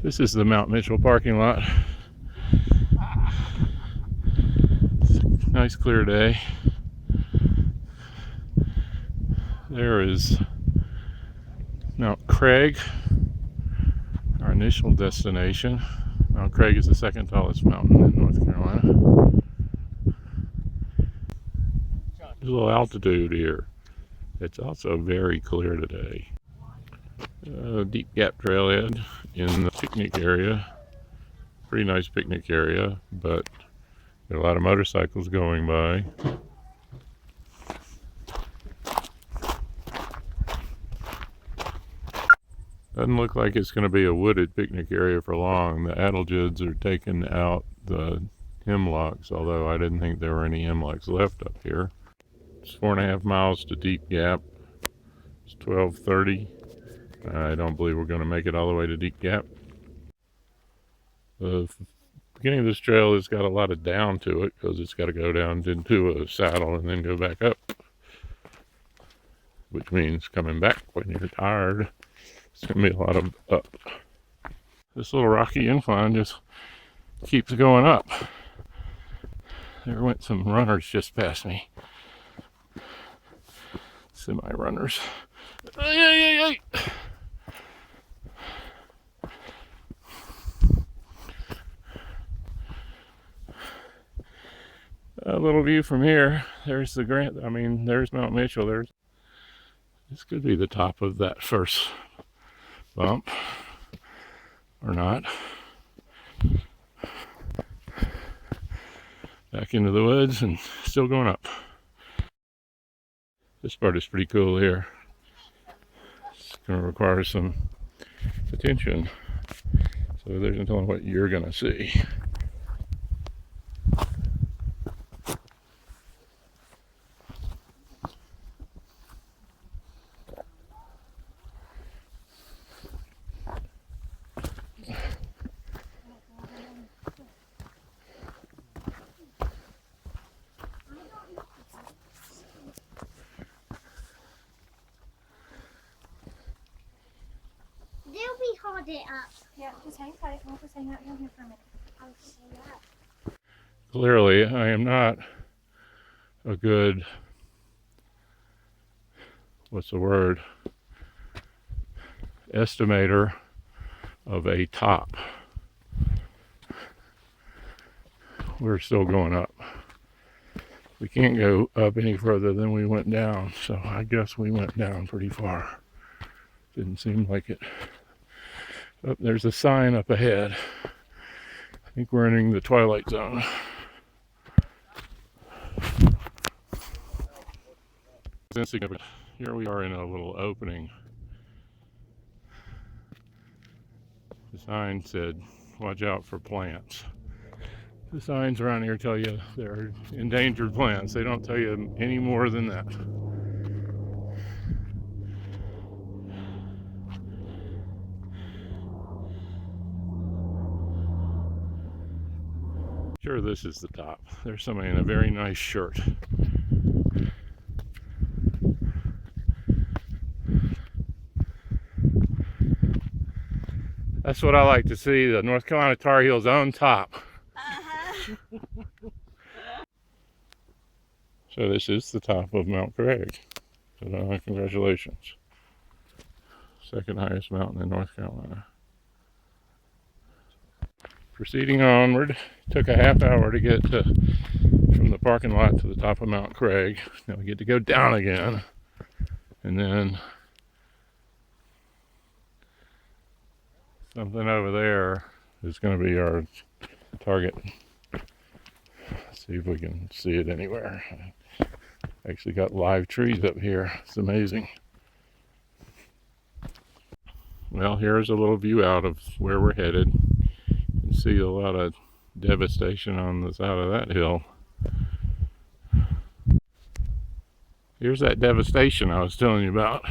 This is the Mount Mitchell parking lot. Nice clear day. There is Mount Craig, our initial destination. Mount Craig is the second tallest mountain in North Carolina. There's a little altitude here. It's also very clear today. Deep Gap Trailhead in the picnic area. Pretty nice picnic area, but there are a lot of motorcycles going by. Doesn't look like it's going to be a wooded picnic area for long. The adelgids are taking out the hemlocks, although I didn't think there were any hemlocks left up here. It's 4.5 miles to Deep Gap. It's 12:30. I don't believe we're going to make it all the way to Deep Gap. The beginning of this trail has got a lot of down to it because it's got to go down into a saddle and then go back up, which means coming back when you're tired. It's going to be a lot of up. This little rocky incline just keeps going up. There went some runners just past me. Semi-runners. Ay. A little view from here. There's the there's Mount Mitchell. This could be the top of that first bump, or not. Back into the woods and still going up. This part is pretty cool here. It's going to require some attention. So there's no telling what you're going to see. Hold it up. Yeah, just hang tight. I'll just hang out down here for a minute. I'll see that. Clearly, I am not a good, estimator of a top. We're still going up. We can't go up any further than we went down, so I guess we went down pretty far. Didn't seem like it. Oh, there's a sign up ahead. I think we're entering the twilight zone. Here we are in a little opening. The sign said, "Watch out for plants." The signs around here tell you they're endangered plants. They don't tell you any more than that. Sure, this is the top. There's somebody in a very nice shirt. That's what I like to see, the North Carolina Tar Heels on top. So this is the top of Mount Craig. So congratulations. Second highest mountain in North Carolina. Proceeding onward, took a half hour to get from the parking lot to the top of Mount Craig. Now we get to go down again, and then something over there is going to be our target. Let's see if we can see it anywhere. Actually got live trees up here. It's amazing. Well, here's a little view out of where we're headed. You see a lot of devastation on the side of that hill. Here's that devastation I was telling you about.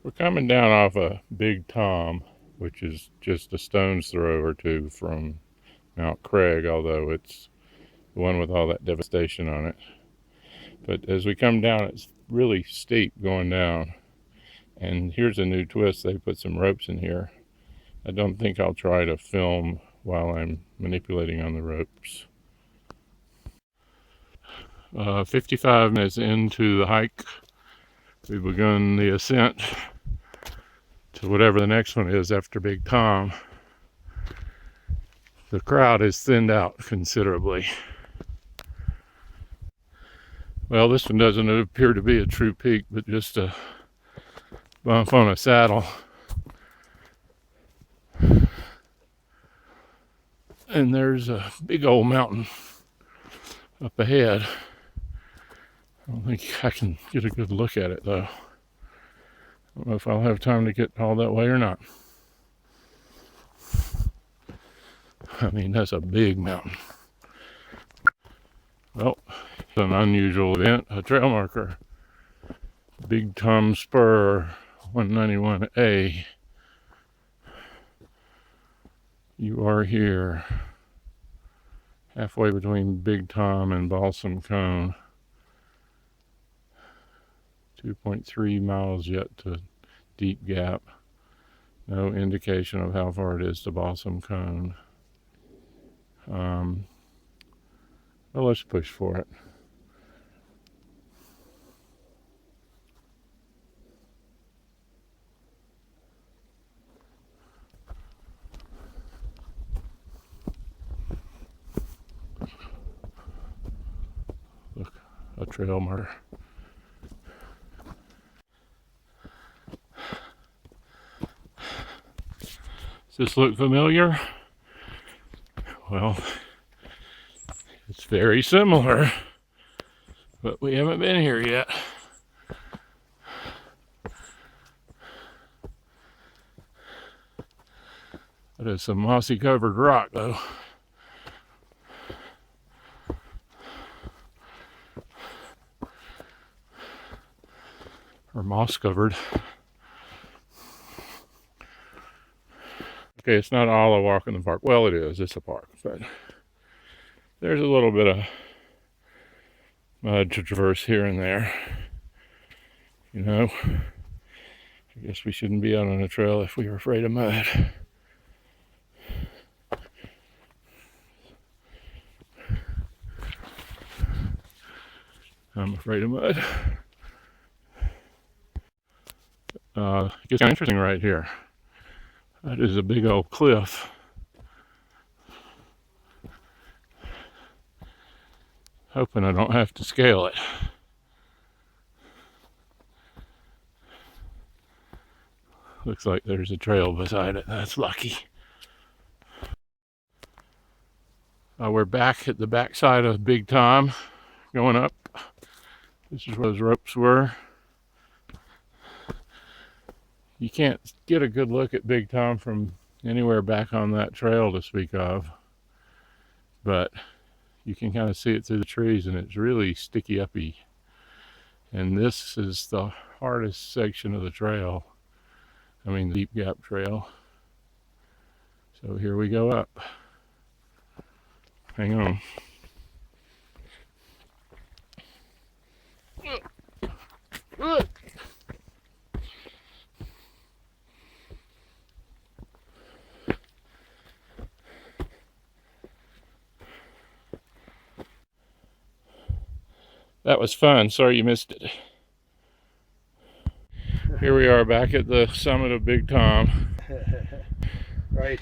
We're coming down off a Big Tom, which is just a stone's throw or two from Mount Craig, although it's the one with all that devastation on it. But as we come down, it's really steep going down. And here's a new twist. They put some ropes in here. I don't think I'll try to film while I'm manipulating on the ropes. 55 minutes into the hike, we've begun the ascent to whatever the next one is after Big Tom. The crowd has thinned out considerably. Well, this one doesn't appear to be a true peak, but just a bump on a saddle. And there's a big old mountain up ahead. I don't think I can get a good look at it though. I don't know if I'll have time to get all that way or not. I mean, that's a big mountain. Well, it's an unusual event, a trail marker. Big Tom Spur 191A. You are here, halfway between Big Tom and Balsam Cone. 2.3 miles yet to Deep Gap. No indication of how far it is to Balsam Cone. Well, let's push for it. Look, a trail marker. Does this look familiar? Well, it's very similar, but we haven't been here yet. That is some mossy covered rock though. Or moss covered. Okay, it's not all a walk in the park. Well, it is. It's a park, but there's a little bit of mud to traverse here and there. You know, I guess we shouldn't be out on a trail if we were afraid of mud. I'm afraid of mud. It gets kind of interesting right here. That is a big old cliff. Hoping I don't have to scale it. Looks like there's a trail beside it. That's lucky. We're back at the backside of Big Tom, going up. This is where those ropes were. You can't get a good look at Big Tom from anywhere back on that trail to speak of, but you can kind of see it through the trees, and it's really sticky uppy. And this is the hardest section of the trail. I mean, the Deep Gap Trail. So here we go up. Hang on. That was fun. Sorry you missed it. Here we are back at the summit of Big Tom. Right.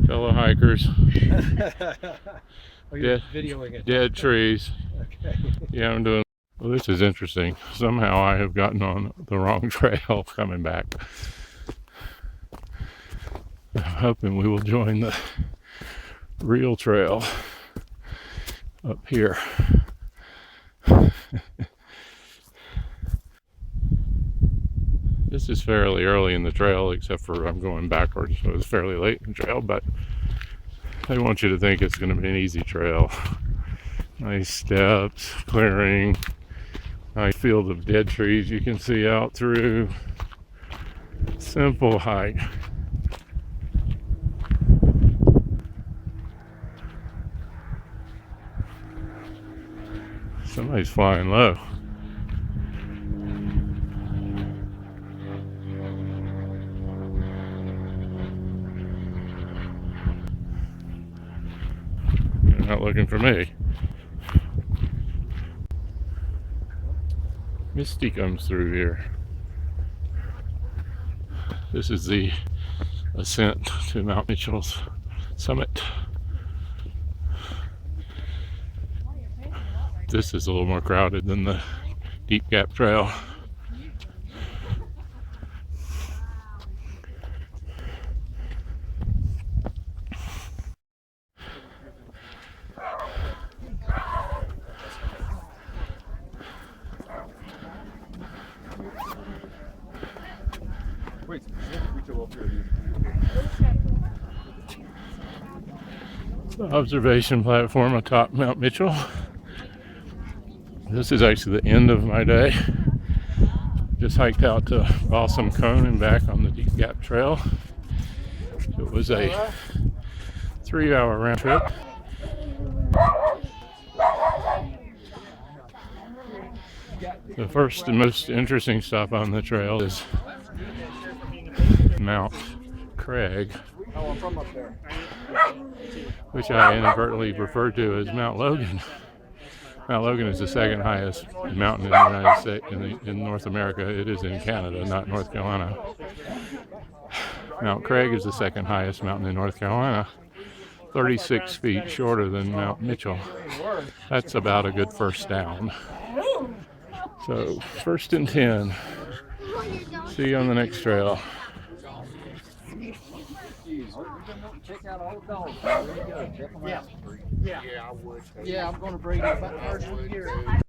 Fellow hikers. Oh, you're videoing it. Dead trees. Okay. Yeah, I'm doing. Well, this is interesting. Somehow I have gotten on the wrong trail coming back. I'm hoping we will join the real trail up here. This is fairly early in the trail, except for I'm going backwards, so it's fairly late in the trail, but they want you to think it's going to be an easy trail. Nice steps, clearing, nice field of dead trees you can see out through. Simple hike. Somebody's flying low. They're not looking for me. Misty comes through here. This is the ascent to Mount Mitchell's summit. This is a little more crowded than the Deep Gap Trail. The observation platform atop Mount Mitchell. This is actually the end of my day. Just hiked out to Balsam Cone and back on the Deep Gap Trail. It was a 3-hour round trip. The first and most interesting stop on the trail is Mount Craig, which I inadvertently referred to as Mount Logan. Mount Logan is the second highest mountain in the United States, in North America. It is in Canada, not North Carolina. Mount Craig is the second highest mountain in North Carolina, 36 feet shorter than Mount Mitchell. That's about a good first down. So, first and 10. See you on the next trail. Yeah, I would. Yeah, I'm going to bring it back here.